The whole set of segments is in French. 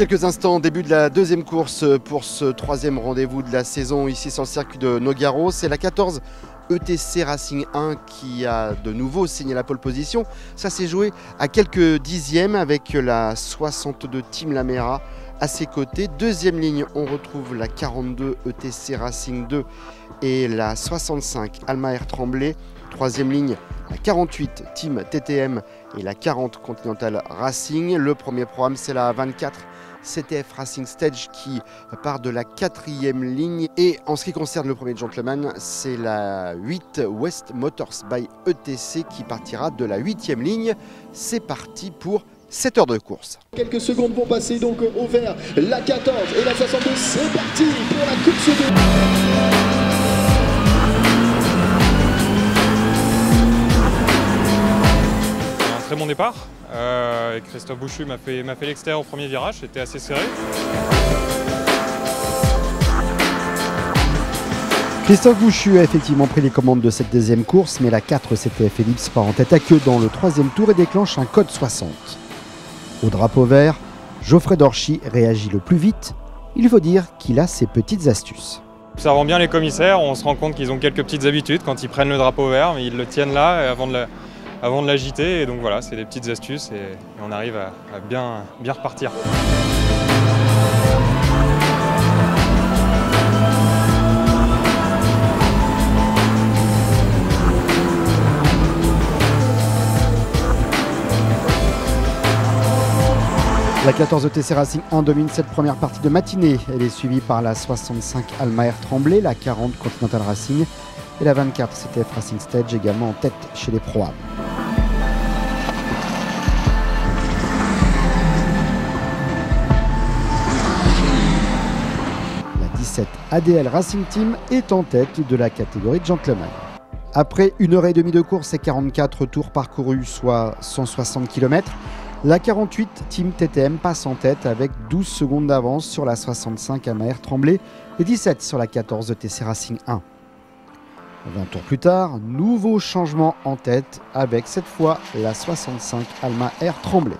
quelques instants, début de la deuxième course pour ce troisième rendez-vous de la saison ici sur le circuit de Nogaro. C'est la 14 ETC Racing 1 qui a de nouveau signé la pole position. Ça s'est joué à quelques dixièmes avec la 62 Team Lamera à ses côtés. Deuxième ligne, on retrouve la 42 ETC Racing 2 et la 65 Alma Air Tremblay. Troisième ligne, la 48 Team TTM et la 40 Continental Racing. Le premier programme, c'est la 24 CTF Racing Stage qui part de la quatrième ligne. Et en ce qui concerne le premier gentleman, c'est la 8 West Motors by ETC qui partira de la 8e ligne. C'est parti pour 7 heures de course. Quelques secondes vont passer donc au vert, la 14 et la 62. C'est parti pour la course de... Très bon départ. Christophe Bouchu m'a fait l'extérieur au premier virage, c'était assez serré. Christophe Bouchu a effectivement pris les commandes de cette deuxième course, mais la 4 CTF Ellipse part en tête à queue dans le troisième tour et déclenche un code 60. Au drapeau vert, Geoffrey Dorchy réagit le plus vite. Il faut dire qu'il a ses petites astuces. Observant bien les commissaires, on se rend compte qu'ils ont quelques petites habitudes quand ils prennent le drapeau vert, mais ils le tiennent là avant de l'agiter, et donc voilà, c'est des petites astuces et on arrive à bien repartir. La 14 ETC Racing 1 domine cette première partie de matinée. Elle est suivie par la 65 Alma Air Tremblay, la 40 Continental Racing et la 24 CTF Racing Stage également en tête chez les Pro-Am. La 17 ADL Racing Team est en tête de la catégorie Gentleman. Après 1h30 de course et 44 tours parcourus, soit 160 km, la 48 Team TTM passe en tête avec 12 secondes d'avance sur la 65 Alma Air Tremblay et 17 sur la 14 ETC Racing 1. 20 tours plus tard, nouveau changement en tête avec cette fois la 65 Alma Air Tremblay.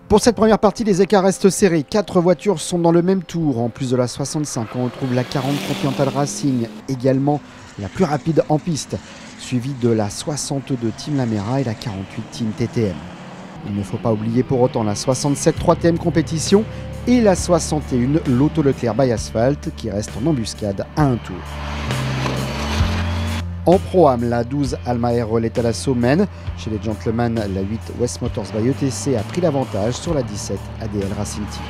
Pour cette première partie, les écarts restent serrés. 4 voitures sont dans le même tour. En plus de la 65, on retrouve la 40 Continental Racing, également la plus rapide en piste, suivie de la 62 Team Lamera et la 48 Team TTM. Il ne faut pas oublier pour autant la 67 3TM Compétition et la 61 Lotto Leclerc by Asphalt qui reste en embuscade à un tour. En Pro-Am, la 12 Alma Air Relais Talasso mène. Chez les Gentlemen, la 8 West Motors by ETC a pris l'avantage sur la 17 ADL Racing Team.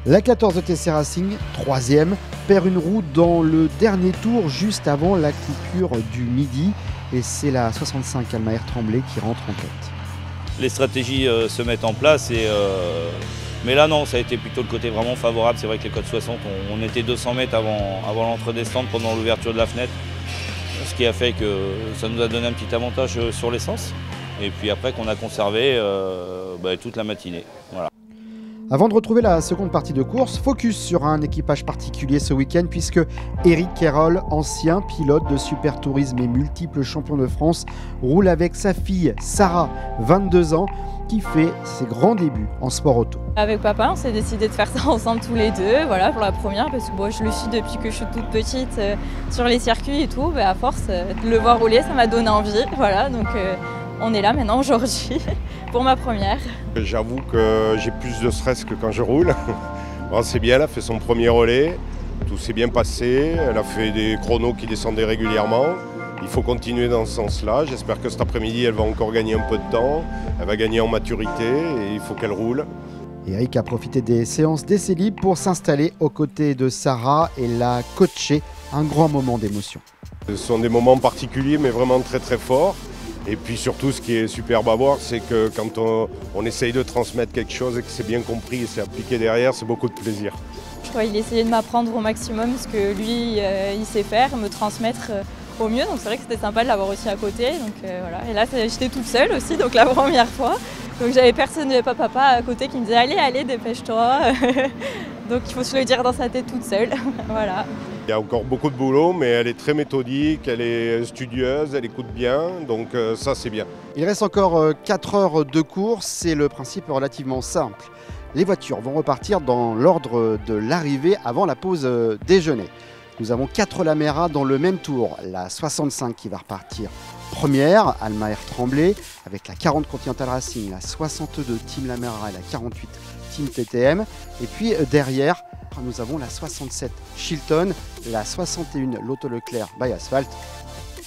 La 14 ETC Racing, 3e, perd une roue dans le dernier tour juste avant la coupure du midi. Et c'est la 65 Alma Air Tremblay qui rentre en tête. Les stratégies se mettent en place, mais là non, ça a été plutôt le côté vraiment favorable. C'est vrai que les codes 60, on était 200 mètres avant l'entrée des stands pendant l'ouverture de la fenêtre, ce qui a fait que ça nous a donné un petit avantage sur l'essence, et puis après qu'on a conservé toute la matinée. Voilà. Avant de retrouver la seconde partie de course, focus sur un équipage particulier ce week-end puisque Eric Kerol, ancien pilote de Super Tourisme et multiple champion de France, roule avec sa fille Sarah, 22 ans, qui fait ses grands débuts en sport auto. Avec papa, on s'est décidé de faire ça ensemble tous les deux, voilà, pour la première, parce que je le suis depuis que je suis toute petite sur les circuits et tout, à force de le voir rouler, ça m'a donné envie, voilà, donc on est là maintenant aujourd'hui pour ma première. J'avoue que j'ai plus de stress que quand je roule. Bon, c'est bien, elle a fait son premier relais, tout s'est bien passé, elle a fait des chronos qui descendaient régulièrement. Il faut continuer dans ce sens-là. J'espère que cet après-midi, elle va encore gagner un peu de temps, elle va gagner en maturité et il faut qu'elle roule. Eric a profité des séances d'essai libre pour s'installer aux côtés de Sarah et la coacher, un grand moment d'émotion. Ce sont des moments particuliers mais vraiment très très forts. Et puis surtout, ce qui est superbe à voir, c'est que quand on essaye de transmettre quelque chose et que c'est bien compris et c'est appliqué derrière, c'est beaucoup de plaisir. Il essayait de m'apprendre au maximum ce que lui, il sait faire, me transmettre au mieux. Donc c'est vrai que c'était sympa de l'avoir aussi à côté. Donc, voilà. Et là, j'étais toute seule aussi, donc la première fois. Donc j'avais personne, pas papa à côté qui me disait « Allez, dépêche-toi ». Donc il faut se le dire dans sa tête toute seule. Voilà. Il y a encore beaucoup de boulot, mais elle est très méthodique, elle est studieuse, elle écoute bien, donc ça c'est bien. Il reste encore 4 heures de course et le principe est relativement simple. Les voitures vont repartir dans l'ordre de l'arrivée avant la pause déjeuner. Nous avons 4 Laméra dans le même tour. La 65 qui va repartir première, Alma R Tremblay, avec la 40 Continental Racing, la 62 Team Laméra et la 48 Team TTM. Et puis derrière, nous avons la 67 Chilton, la 61 Lotto Leclerc by Asphalt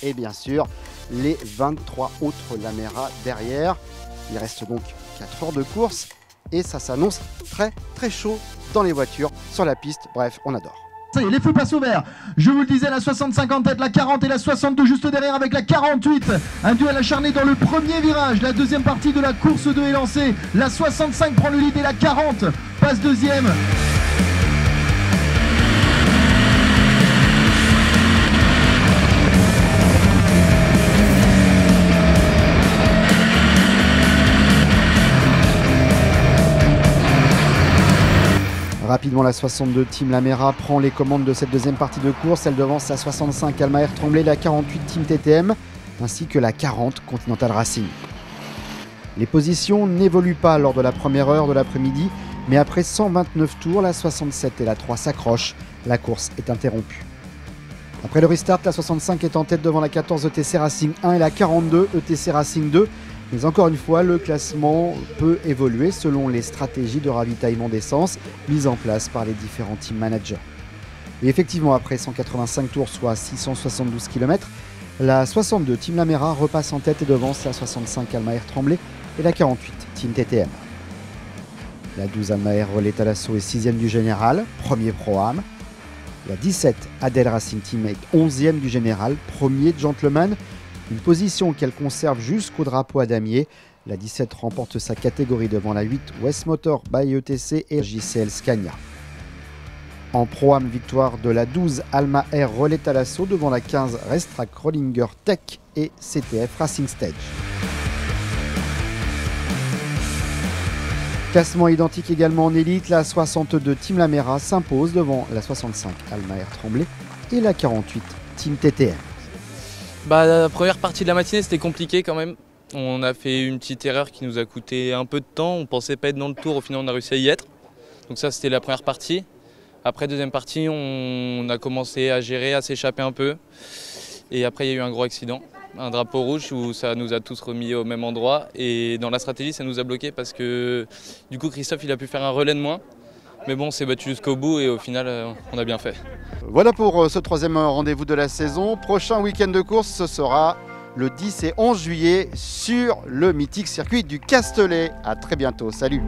et bien sûr les 23 autres Laméra derrière. Il reste donc 4 heures de course et ça s'annonce très très chaud dans les voitures, sur la piste. Bref, on adore. Ça y est, les feux passent au vert. Je vous le disais, la 65 en tête, la 40 et la 62 juste derrière avec la 48. Un duel acharné dans le premier virage. La deuxième partie de la course 2 est lancée. La 65 prend le lead et la 40 passe deuxième. Rapidement, la 62 Team Laméra prend les commandes de cette deuxième partie de course. Elle devance la 65 Alma R Tremblay, la 48 Team TTM, ainsi que la 40 Continental Racing. Les positions n'évoluent pas lors de la première heure de l'après-midi, mais après 129 tours, la 67 et la 3 s'accrochent. La course est interrompue. Après le restart, la 65 est en tête devant la 14 ETC Racing 1 et la 42 ETC Racing 2. Mais encore une fois, le classement peut évoluer selon les stratégies de ravitaillement d'essence mises en place par les différents team managers. Et effectivement, après 185 tours, soit 672 km, la 62 Team Laméra repasse en tête et devance la 65 Alma R Tremblay et la 48 Team TTM. La 12 Alma R Relais Talasso est 6e du général, premier Pro-Am. La 17 Adel Racing Team est 11e du général, premier Gentleman. Une position qu'elle conserve jusqu'au drapeau à damier. La 17 remporte sa catégorie devant la 8 West Motor by ETC et JCL Scania. En Pro-Am, victoire de la 12 Alma R Relais Talasso devant la 15 Restrac Rollinger Tech et CTF Racing Stage. Classement identique également en élite, la 62 Team Laméra s'impose devant la 65 Alma R Tremblay et la 48 Team TTM. La première partie de la matinée, c'était compliqué quand même. On a fait une petite erreur qui nous a coûté un peu de temps. On ne pensait pas être dans le tour, au final on a réussi à y être. Donc ça, c'était la première partie. Après, deuxième partie, on a commencé à gérer, à s'échapper un peu. Et après, il y a eu un gros accident, un drapeau rouge où ça nous a tous remis au même endroit. Et dans la stratégie, ça nous a bloqué parce que du coup, Christophe, il a pu faire un relais de moins. Mais bon, on s'est battu jusqu'au bout et au final, on a bien fait. Voilà pour ce troisième rendez-vous de la saison. Prochain week-end de course, ce sera le 10 et 11 juillet sur le mythique circuit du Castellet. À très bientôt, salut.